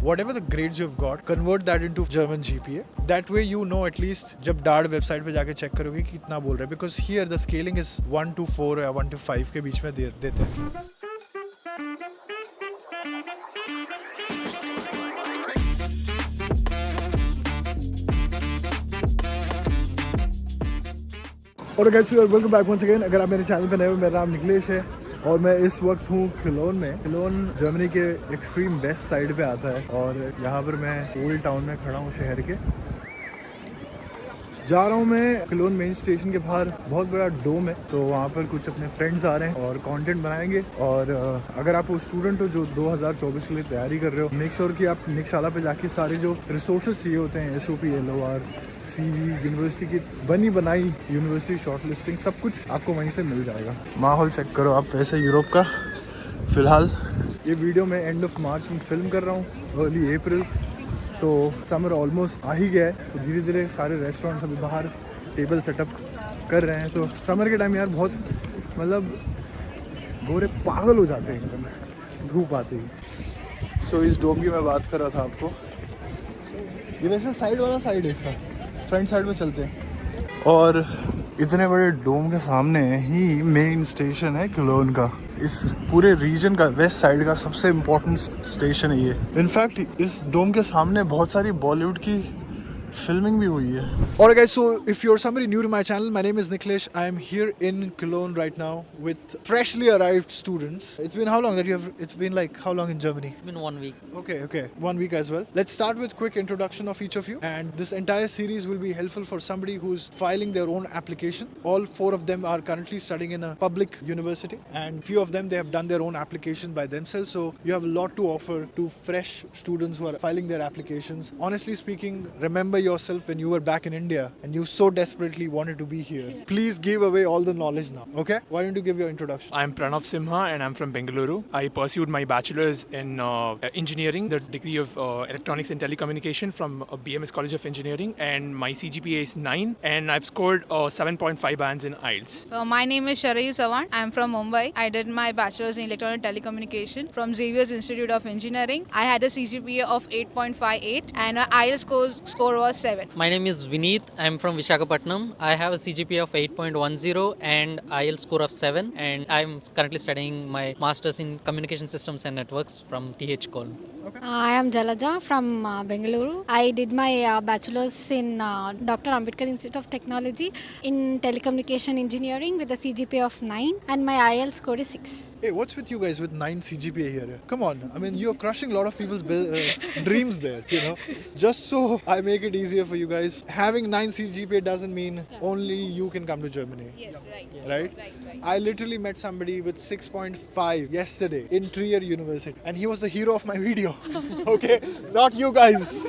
whatever the grades you've got, convert that into German GPA. That way you know at least जब DARD website पे जाके check करोगे कि कितना बोल रहे हैं, because here the scaling is 1 to 4 या 1 to 5 के बीच में देते हैं. और guys welcome back once again. अगर आप मेरे चैनल पे नए हो, मेरा नाम निखिलेश है और मैं इस वक्त हूँ क्लोन में. क्लोन जर्मनी के एक्सट्रीम वेस्ट साइड पे आता है और यहाँ पर मैं ओल्ड टाउन में खड़ा हूँ शहर के. जा रहा हूँ मैं क्लोन मेन स्टेशन के बाहर. बहुत बड़ा डोम है, तो वहाँ पर कुछ अपने फ्रेंड्स आ रहे हैं और कंटेंट बनाएंगे. और अगर आप स्टूडेंट हो जो 2024 के लिए तैयारी कर रहे हो, मेक श्योर कि आप निकशाला पे जाके सारे जो रिसोर्सेज चाहिए होते हैं, SOP, LOR, CV, यूनिवर्सिटी की बनी बनाई यूनिवर्सिटी शॉर्ट लिस्टिंग, सब कुछ आपको वहीं से मिल जाएगा. माहौल चेक करो आप वैसे यूरोप का. फिलहाल ये वीडियो मैं एंड ऑफ मार्च में फिल्म कर रहा हूँ, अर्ली अप्रैल. तो समर ऑलमोस्ट आ ही गया है, तो धीरे धीरे सारे रेस्टोरेंट्स अभी बाहर टेबल सेटअप कर रहे हैं. तो समर के टाइम यार बहुत मतलब गोरे पागल हो जाते हैं एकदम धूप आते ही. सो इस डोम की मैं बात कर रहा था आपको. ये वैसे साइड वाला साइड है इसका, फ्रंट साइड में चलते हैं. और इतने बड़े डोम के सामने ही मेन स्टेशन है क्लोन का. इस पूरे रीजन का वेस्ट साइड का सबसे इम्पोर्टेंट स्टेशन है ये. इनफैक्ट इस डोम के सामने बहुत सारी बॉलीवुड की फिल्मिंग भी हुई है. Alright guys, so if you're somebody new to my channel, my name is Nikhilesh. I am here in Cologne right now with freshly arrived students. It's been how long that you have, it's been like how long in Germany? It's been 1 week. Okay, 1 week as well. Let's start with quick introduction of each of you, and this entire series will be helpful for somebody who's filing their own application. All 4 of them are currently studying in a public university, and few of them they have done their own application by themselves, so you have a lot to offer to fresh students who are filing their applications. Honestly speaking, remember yourself when you were back in India and you so desperately wanted to be here. Please give away all the knowledge now, okay? Why don't you give your introduction? I'm Pranav Simha and I'm from Bengaluru. I pursued my bachelor's in engineering, the degree of electronics and telecommunication from BMS College of Engineering, and my CGPA is 9 and I've scored 7.5 bands in IELTS. So my name is Sharayu Sawan. I'm from Mumbai. I did my bachelor's in electronic telecommunication from Xavier's Institute of Engineering. I had a CGPA of 8.58 and my IELTS score was 7. My name is Vineet. I'm from Visakhapatnam. I have a CGPA of 8.10 and IELTS score of 7, and I'm currently studying my master's in communication systems and networks from TH Col. I am Jalaja from Bengaluru. I did my bachelor's in Dr. Ambedkar Institute of Technology in telecommunication engineering with a CGPA of 9 and my IELTS score is 6. Hey, what's with you guys with 9 CGPA here? Come on, I mean you're crushing a lot of people's dreams there, you know. Just so I make it easier for you guys, having 9 CGPA doesn't mean only you can come to Germany. Yes, right. Right? I literally met somebody with 6.5 yesterday in Trier University, and he was the hero of my video. Okay, not you guys.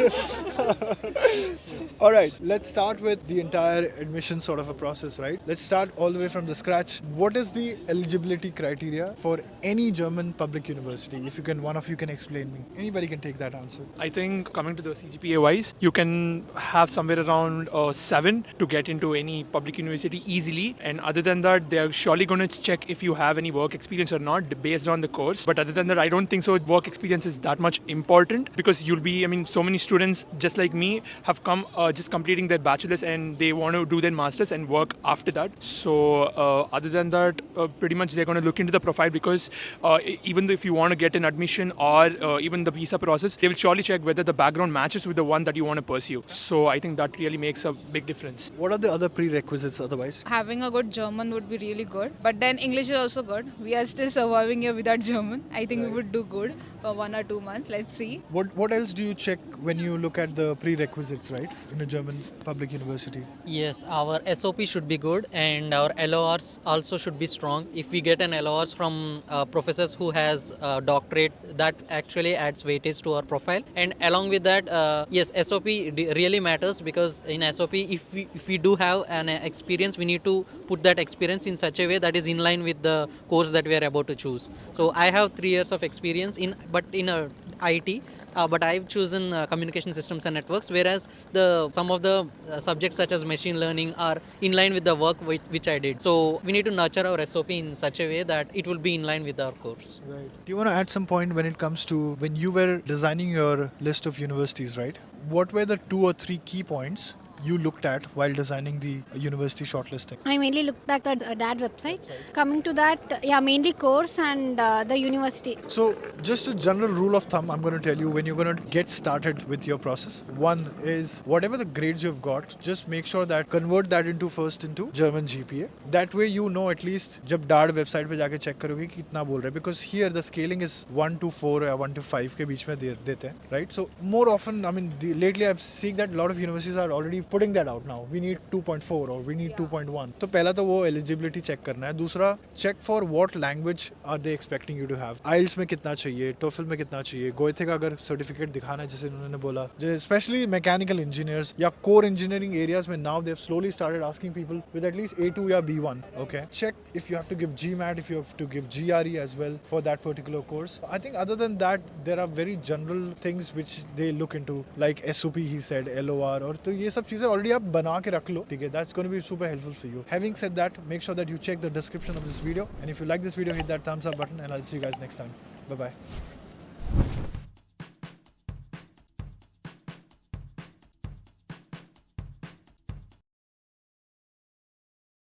All right, let's start with the entire admission sort of a process, right? Let's start all the way from the scratch. What is the eligibility criteria for any German public university? If you can, one of you can explain me. Anybody can take that answer. I think coming to the CGPA wise, you can have somewhere around 7 to get into any public university easily. And other than that, they're surely going to check if you have any work experience or not based on the course. But other than that, I don't think so. Work experience is that much important because you'll be, I mean, so many students just like me have come just completing their bachelor's and they want to do their master's and work after that. So other than that, pretty much they're going to look into the profile because even though if you want to get an admission or even the visa process, they will surely check whether the background matches with the one that you want to pursue. So I think that really makes a big difference. What are the other prerequisites otherwise? Having a good German would be really good, but then English is also good. We are still surviving here without German. I think we would do good for 1 or 2 months. Let's see. What else do you check when you look at the prerequisites, right, in a German public university? Yes, our SOP should be good and our LORs also should be strong. If we get an LORs from professors who has doctorate, that actually adds weightage to our profile. And along with that, yes, SOP really matters, because in SOP, if we do have an experience, we need to put that experience in such a way that is in line with the course that we are about to choose. So I have 3 years of experience in a IT, but I've chosen communication systems and networks, whereas some of the subjects such as machine learning are in line with the work which I did. So we need to nurture our SOP in such a way that it will be in line with our course. Right. Do you want to add some point when it comes to when you were designing your list of universities, right? What were the 2 or 3 key points you looked at while designing the university shortlisting? I mainly looked at the DAD website. Coming to that, mainly course and the university. So, just a general rule of thumb, I'm going to tell you when you're going to get started with your process. One is whatever the grades you've got, just make sure that convert that into German GPA. That way you know at least जब DAD website पे जाके check करोगे कि कितना बोल रहे हैं, because here the scaling is 1 to 4 या 1 to 5 के बीच में देते हैं, right? So more often, I mean, lately I've seen that a lot of universities are already putting that out now. We need 2.4 or we need 2.1. तो पहला तो वो eligibility check करना है. दूसरा, check for what language are they expecting you to have. IELTS में कितना चाहिए, TOEFL में कितना चाहिए, गोएथे का अगर certificate दिखाना है जैसे उन्होंने बोला, especially mechanical engineers या core engineering areas में now they've slowly started asking people with at least A2 या B1. Okay, check if you have to give GMAT, if you have to give GRE as well for that particular course. I think other than that, there are very general things which they look into, like SOP he said, LOR, और तो ये सब चीजें already आप बना के रख लो, ठीक है? That's going to be super helpful for you. Having said that, make sure that you check the description of this video, and if you like this video, hit that thumbs up button, and I'll see you guys next time. Bye bye.